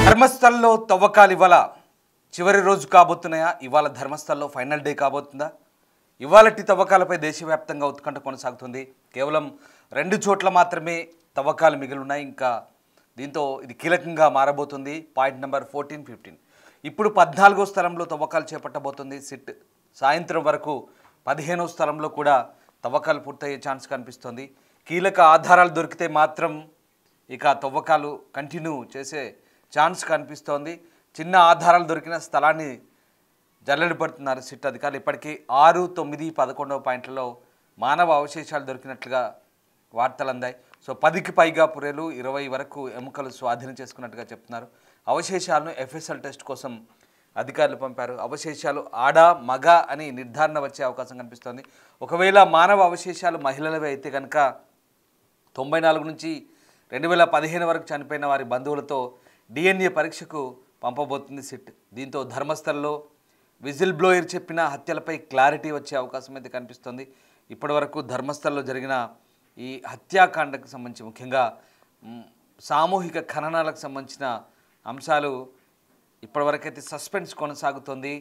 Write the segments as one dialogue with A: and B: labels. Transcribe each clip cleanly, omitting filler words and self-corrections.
A: ధర్మస్థల్లో తవ్వకాలు ఇవాళ చివరి రోజు కాబోతున్నాయా? ఇవాళ ధర్మస్థల్లో ఫైనల్ డే కాబోతుందా? ఇవాళటి తవ్వకాలపై దేశవ్యాప్తంగా ఉత్కంఠ కొనసాగుతుంది. కేవలం 2 చోట్ల మాత్రమే తవ్వకాలు మిగిలి ఉన్నాయి. ఇంకా దీంతో ఇది కీలకంగా మారబోతుంది. Point number 14, 15. ఇప్పుడు 14వ స్థలంలో తవ్వకాలు చేపట్టబోతుంది సిట్. సాయంత్రం వరకు 15వ స్థలంలో కూడా తవ్వకాలు పూర్తయ్యే ఛాన్స్ కనిపిస్తుంది. కీలక ఆధారాలు దొరికితే మాత్రం ఇక తవ్వకాలు కంటిన్యూ చేసే ఛాన్స్ కనిపిస్తోంది. చిన్న ఆధారాలు దొరికిన స్థలాన్ని జల్లెడ పడుతున్నారు సిట్ అధికారులు. ఇప్పటికీ 6, 9, 11వ పాయింట్లలో మానవ అవశేషాలు దొరికినట్లుగా వార్తలు అందాయి. సో 10కి పైగా పుర్రెలు, 20 వరకు ఎముకలు స్వాధీనం చేసుకున్నట్టుగా చెప్తున్నారు. అవశేషాలను FSL టెస్ట్ కోసం అధికారులు పంపారు. అవశేషాలు ఆడ మగ అని నిర్ధారణ వచ్చే అవకాశం కనిపిస్తోంది. ఒకవేళ మానవ అవశేషాలు మహిళలవే అయితే కనుక 94 నుంచి 2015 వరకు చనిపోయిన వారి బంధువులతో DNA పరీక్షకు పంపబోతుంది సిట్. దీంతో ధర్మస్థల్లో విజిల్ బ్లోయర్ చెప్పిన హత్యలపై క్లారిటీ వచ్చే అవకాశం అయితే కనిపిస్తుంది. ఇప్పటి వరకు ధర్మస్థల్లో జరిగిన ఈ హత్యాకాండకు సంబంధించి ముఖ్యంగా సామూహిక ఖననాలకు సంబంధించిన అంశాలు ఇప్పటివరకైతే సస్పెన్స్ కొనసాగుతుంది.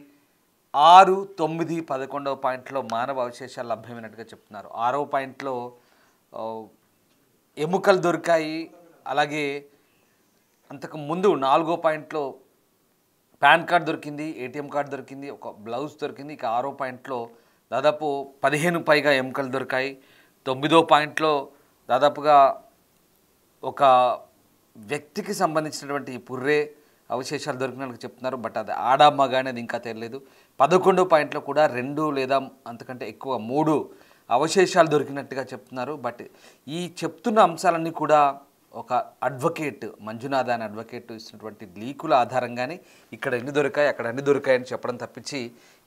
A: 6, 9, 11వ పాయింట్లో మానవ అవశేషాలు లభ్యమైనట్టుగా చెప్తున్నారు. 6వ పాయింట్లో ఎముకలు దొరికాయి. అలాగే అంతకు ముందు 4వ పాయింట్లో పాన్ కార్డ్ దొరికింది, ATM కార్డు దొరికింది, ఒక బ్లౌజ్ దొరికింది. ఇక 6వ పాయింట్లో దాదాపు 15 పైగా ఎముకలు దొరికాయి. 9వ పాయింట్లో దాదాపుగా ఒక వ్యక్తికి సంబంధించినటువంటి పుర్రే అవశేషాలు దొరికినట్టు చెప్తున్నారు. బట్ అది ఆడ మగ అనేది ఇంకా తెలియలేదు. 11వ పాయింట్లో కూడా 2 లేదా అంతకంటే ఎక్కువ 3 అవశేషాలు దొరికినట్టుగా చెప్తున్నారు. బట్ ఈ చెప్తున్న అంశాలన్నీ కూడా ఒక అడ్వకేట్, మంజునాథ్ అనే అడ్వకేట్ ఇచ్చినటువంటి లీకుల ఆధారంగానే ఇక్కడ ఎన్ని దొరికాయి, అక్కడ అన్ని దొరికాయని చెప్పడం తప్పించి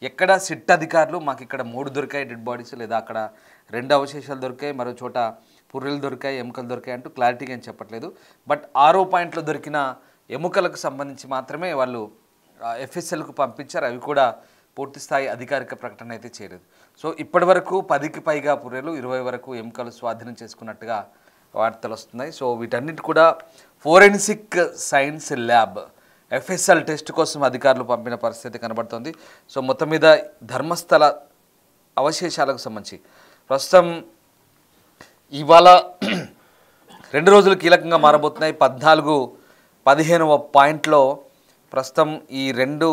A: ఎక్కడ సిట్ అధికారులు మాకు ఇక్కడ 3 దొరికాయి డెడ్ బాడీస్, లేదా అక్కడ 2 అవశేషాలు దొరికాయి, మరో చోట పుర్రెలు దొరికాయి, ఎముకలు దొరికాయి అంటూ క్లారిటీగా ఏం చెప్పట్లేదు. బట్ 6వ పాయింట్లో దొరికిన ఎముకలకు సంబంధించి మాత్రమే వాళ్ళు FSLకు పంపించారు. అవి కూడా పూర్తి స్థాయి అధికారిక ప్రకటన అయితే చేయలేదు. సో ఇప్పటి వరకు 10కి పైగా పుర్రెలు, 20 వరకు ఎముకలు స్వాధీనం చేసుకున్నట్టుగా వార్తలు వస్తున్నాయి. సో వీటన్నిటి కూడా forensic science lab FSL test కోసం అధికారులు పంపిన పరిస్థితి కనబడుతోంది. సో మొత్తం మీద ధర్మస్థల అవశేషాలకు సంబంధించి ప్రస్తుతం ఇవాళ 2 రోజులు కీలకంగా మారబోతున్నాయి. 14, 15వ పాయింట్లో ప్రస్తుతం ఈ 2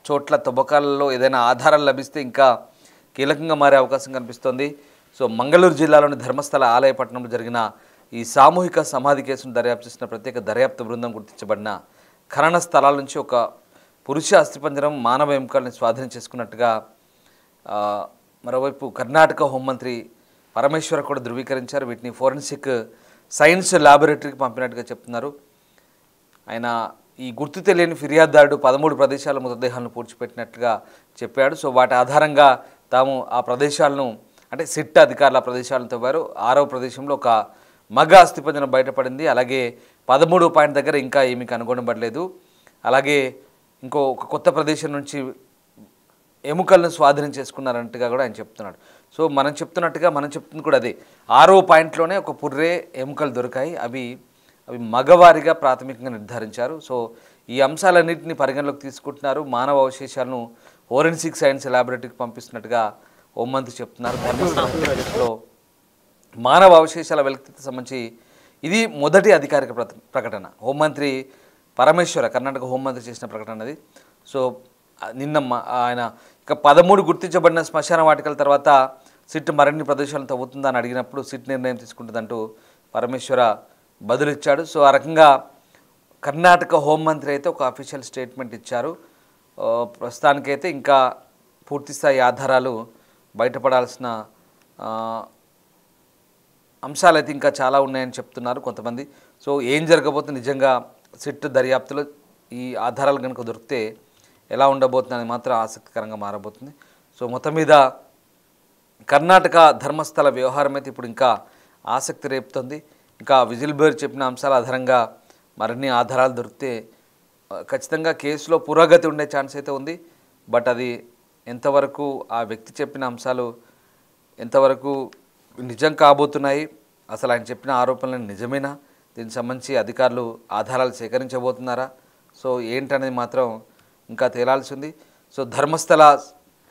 A: చోట్ల తవ్వకాలలో ఏదైనా ఆధారాలు లభిస్తే ఇంకా కీలకంగా మారే అవకాశం కనిపిస్తోంది. సో మంగళూరు జిల్లాలోని ధర్మస్థల ఆలయపట్నంలో జరిగిన ఈ సామూహిక సమాధి కేసును దర్యాప్తు చేసిన ప్రత్యేక దర్యాప్తు బృందం గుర్తించబడిన ఖనన స్థలాల నుంచి ఒక పురుష అస్థిపంజరం, మానవ ఎముకల్ని స్వాధీనం చేసుకున్నట్టుగా మరోవైపు కర్ణాటక హోంమంత్రి పరమేశ్వర కూడా ధృవీకరించారు. వీటిని ఫోరెన్సిక్ సైన్స్ ల్యాబొరేటరీకి పంపినట్టుగా చెప్తున్నారు. ఆయన ఈ గుర్తు తెలియని ఫిర్యాదుదారుడు 13 ప్రదేశాల మృతదేహాలను పూడ్చిపెట్టినట్టుగా చెప్పాడు. సో వాటి ఆధారంగా తాము ఆ ప్రదేశాలను, అంటే సిట్ అధికారుల ప్రదేశాలను తవ్వారు. 6వ ప్రదేశంలో ఒక మగ అస్థిపంజరం బయటపడింది. అలాగే 13వ పాయింట్ దగ్గర ఇంకా ఏమీ కనుగొనబడలేదు. అలాగే ఒక కొత్త ప్రదేశం నుంచి ఎముకలను స్వాధీనం చేసుకున్నారంటగా కూడా ఆయన చెప్తున్నాడు. సో మనం చెప్తుంది కూడా అదే. 6వ పాయింట్లోనే ఒక పుర్రే, ఎముకలు దొరికాయి. అవి మగవారిగా ప్రాథమికంగా నిర్ధారించారు. సో ఈ అంశాలన్నింటినీ పరిగణలోకి తీసుకుంటున్నారు. మానవ అవశేషాలను ఫోరెన్సిక్ సైన్స్ ల్యాబొరేటరీకి పంపిస్తున్నట్టుగా హోంమంత్రి చెప్తున్నారు. ధర్మస్థలంలో మానవ అవశేషాల వెలికితీతకు సంబంధించి ఇది మొదటి అధికారిక ప్రకటన. హోంమంత్రి పరమేశ్వర, కర్ణాటక హోంమంత్రి చేసిన ప్రకటన అది. సో నిన్న ఆయన ఇక 13 గుర్తించబడిన శ్మశాన వాటికల తర్వాత సిట్ మరిన్ని ప్రదేశాలను తవ్వుతుందని అడిగినప్పుడు సిట్ నిర్ణయం తీసుకుంటుందంటూ పరమేశ్వర బదులిచ్చాడు. సో ఆ రకంగా కర్ణాటక హోంమంత్రి అయితే ఒక అఫీషియల్ స్టేట్మెంట్ ఇచ్చారు. ప్రస్తుతానికైతే ఇంకా పూర్తిస్థాయి ఆధారాలు బయటపడాల్సిన అంశాలు అయితే ఇంకా చాలా ఉన్నాయని చెప్తున్నారు కొంతమంది. సో ఏం జరగబోతుంది నిజంగా సిట్ దర్యాప్తులో ఈ ఆధారాలు కనుక దొరికితే ఎలా ఉండబోతుంది అని మాత్రం ఆసక్తికరంగా మారబోతుంది. సో మొత్తం మీద కర్ణాటక ధర్మస్థల వ్యవహారం అయితే ఇప్పుడు ఇంకా ఆసక్తి రేపుతుంది. ఇంకా విజిల్ బ్లోయర్ చెప్పిన అంశాల ఆధారంగా మరిన్ని ఆధారాలు దొరికితే ఖచ్చితంగా కేసులో పురోగతి ఉండే ఛాన్స్ అయితే ఉంది. బట్ అది ఎంతవరకు ఆ వ్యక్తి చెప్పిన అంశాలు ఎంతవరకు నిజం కాబోతున్నాయి, అసలు ఆయన చెప్పిన ఆరోపణలు నిజమేనా, దీనికి సంబంధించి అధికారులు ఆధారాలు సేకరించబోతున్నారా, సో ఏంటనేది మాత్రం ఇంకా తేలాల్సి ఉంది. సో ధర్మస్థల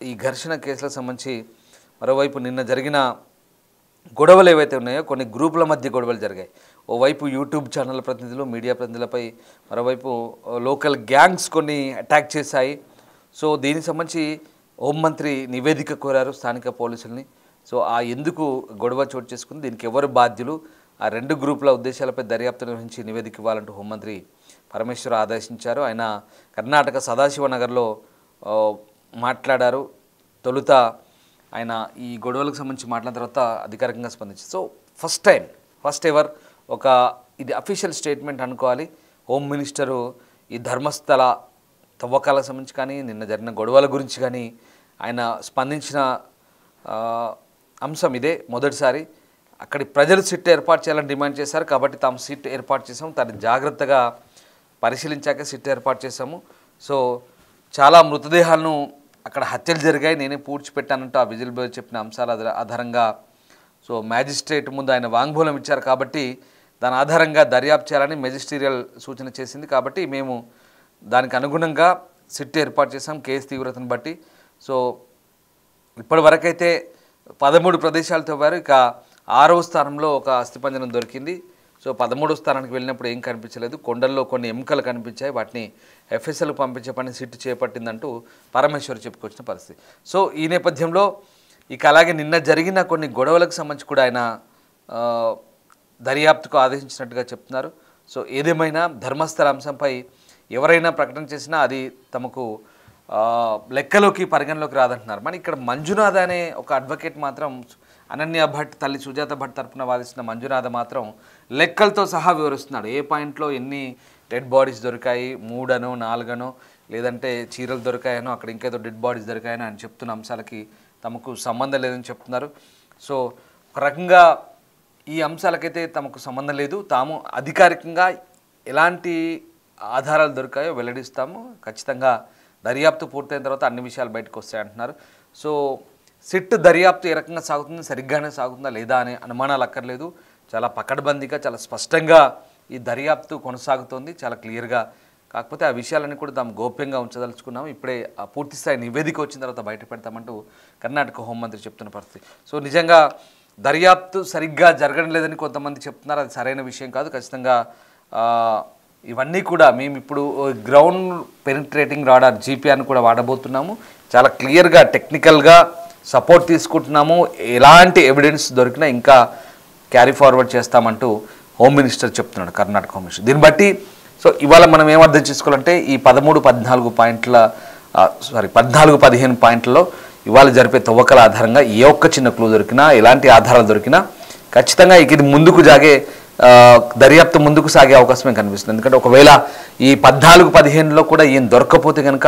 A: ఈ ఘర్షణ కేసులకు సంబంధించి మరోవైపు నిన్న జరిగిన గొడవలు ఏవైతే ఉన్నాయో కొన్ని గ్రూపుల మధ్య గొడవలు జరిగాయి. ఓవైపు యూట్యూబ్ ఛానల్ ప్రతినిధులు, మీడియా ప్రతినిధులపై, మరోవైపు లోకల్ గ్యాంగ్స్ కొన్ని అటాక్ చేశాయి. సో దీనికి సంబంధించి హోంమంత్రి నివేదిక కోరారు స్థానిక పోలీసుల్ని. సో ఎందుకు గొడవ చోటు చేసుకుంది, దీనికి ఎవరు బాధ్యులు, ఆ రెండు గ్రూపుల ఉద్దేశాలపై దర్యాప్తు నిర్వహించి నివేదిక ఇవ్వాలంటూ హోంమంత్రి పరమేశ్వర్ ఆదేశించారు. ఆయన కర్ణాటక సదాశివనగర్లో మాట్లాడారు. తొలుత ఆయన ఈ గొడవలకు సంబంధించి మాట్లాడిన తర్వాత అధికారికంగా స్పందించారు. సో ఫస్ట్ ఎవర్ ఇది అఫీషియల్ స్టేట్మెంట్ అనుకోవాలి. హోమ్ మినిస్టరు ఈ ధర్మస్థల తవ్వకాలకు సంబంధించి కానీ, నిన్న జరిగిన గొడవల గురించి కానీ ఆయన స్పందించిన అంశం ఇదే మొదటిసారి. అక్కడి ప్రజలు సిట్ ఏర్పాటు చేయాలని డిమాండ్ చేశారు కాబట్టి తాము సిట్ ఏర్పాటు చేసాము, దాన్ని జాగ్రత్తగా పరిశీలించాక సిట్ ఏర్పాటు చేశాము. సో చాలా మృతదేహాలను అక్కడ హత్యలు జరిగాయి, నేనే పూడ్చిపెట్టానంటూ ఆ విజిల్ బ్లోయర్ చెప్పిన అంశాల ఆధారంగా సో మ్యాజిస్ట్రేట్ ముందు ఆయన వాంగ్మూలం ఇచ్చారు కాబట్టి దాని ఆధారంగా దర్యాప్తు చేయాలని మెజిస్టీరియల్ సూచన చేసింది. కాబట్టి మేము దానికి అనుగుణంగా సిట్ ఏర్పాటు చేసాం కేసు తీవ్రతను బట్టి. సో ఇప్పటి వరకైతే 13 ప్రదేశాలు తవ్వారు. ఇక 6వ స్థానంలో ఒక అస్థిపంజరం దొరికింది. సో 13వ స్థానానికి వెళ్ళినప్పుడు ఏం కనిపించలేదు, కొండల్లో కొన్ని ఎముకలు కనిపించాయి, వాటిని ఎఫ్ఎస్ఎల్కు పంపించే పని సిట్ చేపట్టిందంటూ పరమేశ్వర్ చెప్పుకొచ్చిన పరిస్థితి. సో ఈ నేపథ్యంలో ఇక అలాగే నిన్న జరిగిన కొన్ని గొడవలకు సంబంధించి కూడా ఆయన దర్యాప్తుకు ఆదేశించినట్టుగా చెప్తున్నారు. సో ఏదేమైనా ధర్మస్థల అంశంపై ఎవరైనా ప్రకటన చేసినా అది తమకు లెక్కలోకి పరిగణలోకి రాదంటున్నారు. మరి ఇక్కడ మంజునాథ అనే ఒక అడ్వకేట్ మాత్రం, అనన్య భట్ తల్లి సుజాత భట్ తరపున వాదిస్తున్న మంజునాథ మాత్రం లెక్కలతో సహా వివరిస్తున్నాడు. ఏ పాయింట్లో ఎన్ని డెడ్ బాడీస్ దొరికాయి, 3 అనో 4 అనో లేదంటే చీరలు దొరికాయనో అక్కడ ఇంకేదో డెడ్ బాడీస్ దొరికాయనో అని చెప్తున్న అంశాలకి తమకు సంబంధం లేదని చెప్తున్నారు. సో ఒక రకంగా ఈ అంశాలకైతే తమకు సంబంధం లేదు, తాము అధికారికంగా ఎలాంటి ఆధారాలు దొరికాయో వెల్లడిస్తాము, ఖచ్చితంగా దర్యాప్తు పూర్తయిన తర్వాత అన్ని విషయాలు బయటకు వస్తాయంటున్నారు. సో సిట్ దర్యాప్తు ఏ రకంగా సాగుతుంది, సరిగ్గానే సాగుతుందా లేదా అనే అనుమానాలు అక్కర్లేదు. చాలా పకడ్బందీగా చాలా స్పష్టంగా ఈ దర్యాప్తు కొనసాగుతోంది, చాలా క్లియర్గా. కాకపోతే ఆ విషయాలన్నీ కూడా తాము గోప్యంగా ఉంచదలుచుకున్నాము, ఇప్పుడే ఆ పూర్తిస్థాయి నివేదిక వచ్చిన తర్వాత బయట పెడతామంటూ కర్ణాటక హోంమంత్రి చెప్తున్న పరిస్థితి. సో నిజంగా దర్యాప్తు సరిగ్గా జరగడం లేదని కొంతమంది చెప్తున్నారు, అది సరైన విషయం కాదు. ఖచ్చితంగా ఇవన్నీ కూడా మేము ఇప్పుడు గ్రౌండ్ పెనిట్రేటింగ్ రాడార్ జీపీఆర్ని కూడా వాడబోతున్నాము, చాలా క్లియర్గా టెక్నికల్గా సపోర్ట్ తీసుకుంటున్నాము, ఎలాంటి ఎవిడెన్స్ దొరికినా ఇంకా క్యారీ ఫార్వర్డ్ చేస్తామంటూ హోమ్ మినిస్టర్ చెప్తున్నాడు, కర్ణాటక హోమ్ మినిస్టర్. దీన్ని బట్టి సో ఇవాళ మనం ఏం అర్థం చేసుకోవాలంటే ఈ 13-15 పాయింట్లలో ఇవాళ జరిపే తవ్వకల ఆధారంగా ఏ ఒక్క చిన్న క్లూ దొరికినా, ఎలాంటి ఆధారాలు దొరికినా ఖచ్చితంగా ఇది ముందుకు దర్యాప్తు ముందుకు సాగే అవకాశమే కనిపిస్తుంది. ఎందుకంటే ఒకవేళ ఈ 14-15లో కూడా ఏం దొరకకపోతే కనుక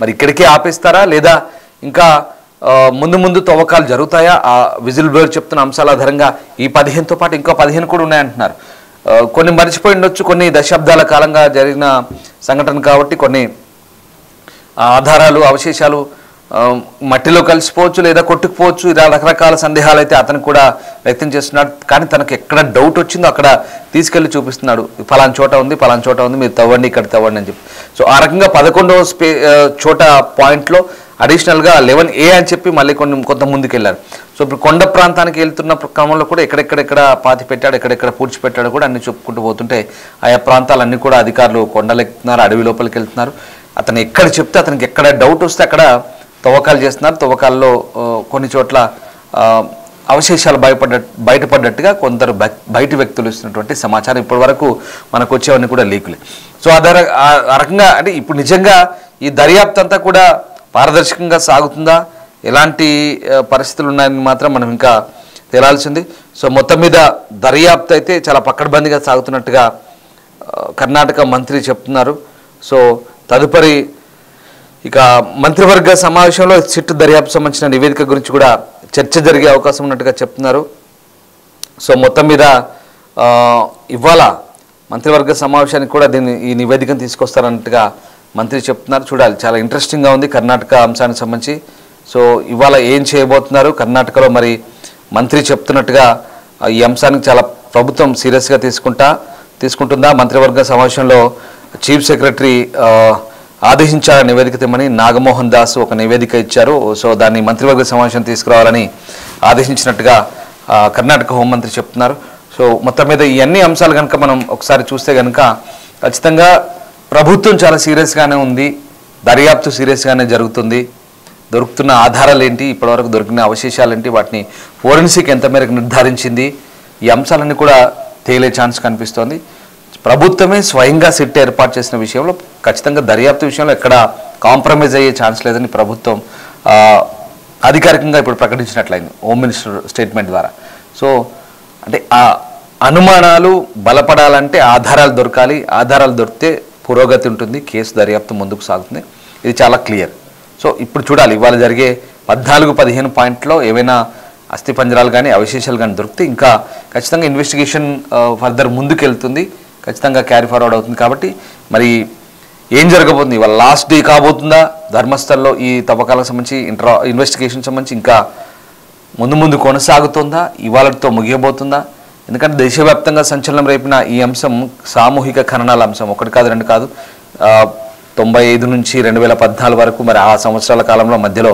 A: మరి ఇక్కడికే ఆపేస్తారా లేదా ఇంకా ముందు తవ్వకాలు జరుగుతాయా? ఆ విజిల్ బ్లోయర్ చెప్తున్న అంశాల ఆధారంగా ఈ 15తో పాటు ఇంకో 15 కూడా ఉన్నాయంటున్నారు. కొన్ని మర్చిపోయి ఉండొచ్చు, కొన్ని దశాబ్దాల కాలంగా జరిగిన సంఘటన కాబట్టి కొన్ని ఆధారాలు అవశేషాలు మట్టిలో కలిసిపోవచ్చు లేదా కొట్టుకుపోవచ్చు, ఇలా రకరకాల సందేహాలు అయితే అతను కూడా వ్యక్తం చేస్తున్నాడు. కానీ తనకు ఎక్కడ డౌట్ వచ్చిందో అక్కడ తీసుకెళ్లి చూపిస్తున్నాడు, ఫలానా చోట ఉంది మీరు తవ్వండి ఇక్కడ తవ్వండి అని చెప్పి. సో ఆ రకంగా 11వ చోట పాయింట్లో అడిషనల్గా 11A అని చెప్పి మళ్ళీ కొంత ముందుకు వెళ్ళారు. సో ఇప్పుడు కొండ ప్రాంతానికి వెళ్తున్న క్రమంలో కూడా ఎక్కడెక్కడ పాతి పెట్టాడు, ఎక్కడెక్కడ పూడ్చిపెట్టాడు కూడా అన్ని చెప్పుకుంటూ పోతుంటే ఆయా ప్రాంతాలన్నీ కూడా అధికారులు కొండలెక్కుతున్నారు, అడవి లోపలికి వెళ్తున్నారు. అతను ఎక్కడ చెప్తే అతనికి ఎక్కడ డౌట్ వస్తే అక్కడ తవ్వకాలు చేస్తున్నారు. తవ్వకాల్లో కొన్ని చోట్ల అవశేషాలు బయటపడ్డట్టుగా కొందరు బయట వ్యక్తులు ఇస్తున్నటువంటి సమాచారం ఇప్పటి వరకు మనకు వచ్చేవన్నీ కూడా లీకులే. సో ఆ రకంగా అంటే ఇప్పుడు నిజంగా ఈ దర్యాప్తు అంతా కూడా పారదర్శకంగా సాగుతుందా, ఎలాంటి పరిస్థితులు ఉన్నాయని మాత్రం మనం ఇంకా తేలాల్సింది. సో మొత్తం మీద దర్యాప్తు అయితే చాలా పకడ్బందీగా సాగుతున్నట్టుగా కర్ణాటక మంత్రి చెప్తున్నారు. సో తదుపరి ఇక మంత్రివర్గ సమావేశంలో సిట్ దర్యాప్తు సంబంధించిన నివేదిక గురించి కూడా చర్చ జరిగే అవకాశం ఉన్నట్టుగా చెప్తున్నారు. సో మొత్తం మీద ఇవాళ మంత్రివర్గ సమావేశానికి కూడా ఈ నివేదికను తీసుకొస్తారన్నట్టుగా మంత్రి చెప్తున్నారు. చూడాలి, చాలా ఇంట్రెస్టింగ్గా ఉంది కర్ణాటక అంశానికి సంబంధించి. సో ఇవాళ ఏం చేయబోతున్నారు కర్ణాటకలో, మరి మంత్రి చెప్తున్నట్టుగా ఈ అంశానికి చాలా ప్రభుత్వం సీరియస్గా తీసుకుంటుందా, మంత్రివర్గ సమావేశంలో చీఫ్ సెక్రటరీ ఆదేశించాలని నివేదిక తెమ్మని నాగమోహన్ దాస్ ఒక నివేదిక ఇచ్చారు. సో దాన్ని మంత్రివర్గ సమావేశం తీసుకురావాలని ఆదేశించినట్టుగా కర్ణాటక హోంమంత్రి చెప్తున్నారు. సో మొత్తం మీద ఈ అన్ని అంశాలు కనుక మనం ఒకసారి చూస్తే కనుక ఖచ్చితంగా ప్రభుత్వం చాలా సీరియస్గానే ఉంది, దర్యాప్తు సీరియస్గానే జరుగుతుంది. దొరుకుతున్న ఆధారాలు ఏంటి, ఇప్పటివరకు దొరికిన అవశేషాలు ఏంటి, వాటిని ఫోరెన్సిక్ ఎంత మేరకు నిర్ధారించింది, ఈ అంశాలన్నీ కూడా తేలే ఛాన్స్ కనిపిస్తోంది. ప్రభుత్వమే స్వయంగా సిట్ ఏర్పాటు చేసిన విషయంలో ఖచ్చితంగా దర్యాప్తు విషయంలో ఎక్కడ కాంప్రమైజ్ అయ్యే ఛాన్స్ లేదని ప్రభుత్వం అధికారికంగా ఇప్పుడు ప్రకటించినట్లయింది హోమ్ మినిస్టర్ స్టేట్మెంట్ ద్వారా. సో అంటే ఆ అనుమానాలు బలపడాలంటే ఆధారాలు దొరకాలి, ఆధారాలు దొరికితే పురోగతి ఉంటుంది, కేసు దర్యాప్తు ముందుకు సాగుతుంది. ఇది చాలా క్లియర్. సో ఇప్పుడు చూడాలి ఇవాళ జరిగే 14-15 పాయింట్లో ఏవైనా అస్థిపంజరాలు కానీ అవశేషాలు కానీ దొరికితే ఇంకా ఖచ్చితంగా ఇన్వెస్టిగేషన్ ఫర్దర్ ముందుకు వెళ్తుంది, ఖచ్చితంగా క్యారీ ఫార్వర్డ్ అవుతుంది. కాబట్టి మరి ఏం జరగబోతుంది, ఇవాళ లాస్ట్ డే కాబోతుందా ధర్మస్థల్లో ఈ తవ్వకాలకు సంబంధించి ఇన్వెస్టిగేషన్ సంబంధించి, ఇంకా ముందు కొనసాగుతుందా, ఇవాళతో ముగియబోతుందా? ఎందుకంటే దేశవ్యాప్తంగా సంచలనం రేపిన ఈ అంశం సామూహిక ఖననాల అంశం, ఒకటి కాదు రెండు కాదు, 95 నుంచి 2014 వరకు మరి ఆ సంవత్సరాల కాలంలో మధ్యలో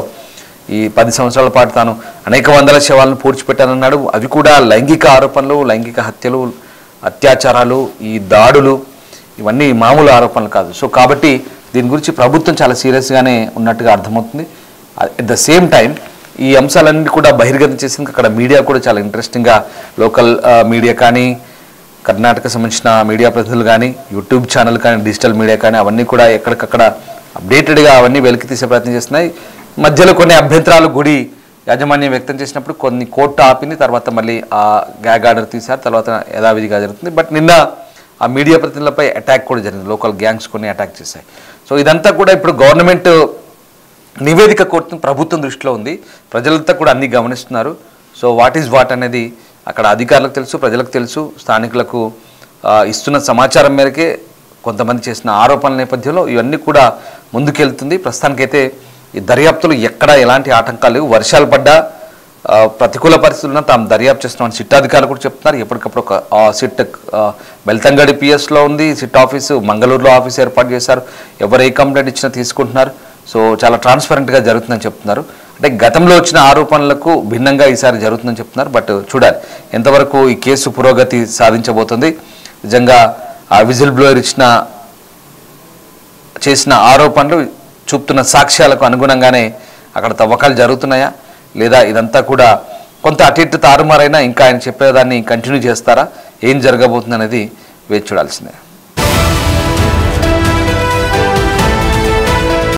A: ఈ 10 సంవత్సరాల పాటు తాను అనేక వందల శవాలను పూడ్చిపెట్టానన్నాడు. అవి కూడా లైంగిక ఆరోపణలు, లైంగిక హత్యలు, అత్యాచారాలు, ఈ దాడులు, ఇవన్నీ మామూలు ఆరోపణలు కాదు. సో కాబట్టి దీని గురించి ప్రభుత్వం చాలా సీరియస్గానే ఉన్నట్టుగా అర్థమవుతుంది. అట్ ద సేమ్ టైం ఈ అంశాలన్నీ కూడా బహిర్గతం చేసింది అక్కడ మీడియా కూడా చాలా ఇంట్రెస్టింగ్గా, లోకల్ మీడియా కానీ, కర్ణాటక సంబంధించిన మీడియా ప్రతినిధులు కానీ, యూట్యూబ్ ఛానల్ కానీ, డిజిటల్ మీడియా కానీ అవన్నీ కూడా ఎక్కడికక్కడ అప్డేటెడ్గా అవన్నీ వెలికి తీసే ప్రయత్నం చేస్తున్నాయి. మధ్యలో కొన్ని అభ్యంతరాలు గుడి యాజమాన్యం వ్యక్తం చేసినప్పుడు కొన్ని కోర్టు ఆపింది, తర్వాత మళ్ళీ ఆ గ్యాగ్ ఆర్డర్ తీశారు, తర్వాత యథావిధిగా జరుగుతుంది. బట్ నిన్న ఆ మీడియా ప్రతినిధులపై అటాక్ కూడా జరిగింది, లోకల్ గ్యాంగ్స్ కొన్ని అటాక్ చేశాయి. సో ఇదంతా కూడా ఇప్పుడు గవర్నమెంట్ నివేదిక కోరుతున్న ప్రభుత్వం దృష్టిలో ఉంది, ప్రజలంతా కూడా అన్ని గమనిస్తున్నారు. సో వాట్ ఈజ్ వాట్ అనేది అక్కడ అధికారులకు తెలుసు, ప్రజలకు తెలుసు, స్థానికులకు ఇస్తున్న సమాచారం మేరకే కొంతమంది చేసిన ఆరోపణల నేపథ్యంలో ఇవన్నీ కూడా ముందుకెళ్తుంది. ప్రస్తుతానికైతే ఈ దర్యాప్తులు ఎక్కడ ఎలాంటి ఆటంకాలు లేవు, వర్షాలు పడ్డా ప్రతికూల పరిస్థితులను తాము దర్యాప్తు చేస్తున్నామని సిట్ అధికారులు కూడా చెప్తున్నారు. ఎప్పటికప్పుడు ఒక సిట్ బెల్తంగడి పిఎస్లో ఉంది, సిట్ ఆఫీసు మంగళూరులో ఆఫీస్ ఏర్పాటు చేశారు, ఎవరు ఏ కంప్లైంట్ ఇచ్చినా తీసుకుంటున్నారు. సో చాలా ట్రాన్స్పరెంట్గా జరుగుతుందని చెప్తున్నారు. అంటే గతంలో వచ్చిన ఆరోపణలకు భిన్నంగా ఈసారి జరుగుతుందని చెప్తున్నారు. బట్ చూడాలి ఎంతవరకు ఈ కేసు పురోగతి సాధించబోతుంది. నిజంగా ఆ విజిల్ బ్లోయర్ చేసిన ఆరోపణలు చూపుతున్న సాక్ష్యాలకు అనుగుణంగానే అక్కడ తవ్వకాలు జరుగుతున్నాయా, లేదా ఇదంతా కూడా కొంత అటు ఇటు తారుమారైనా ఇంకా ఆయన చెప్పేదాన్ని కంటిన్యూ చేస్తారా, ఏం జరగబోతుంది అనేది వేచి చూడాల్సిందే.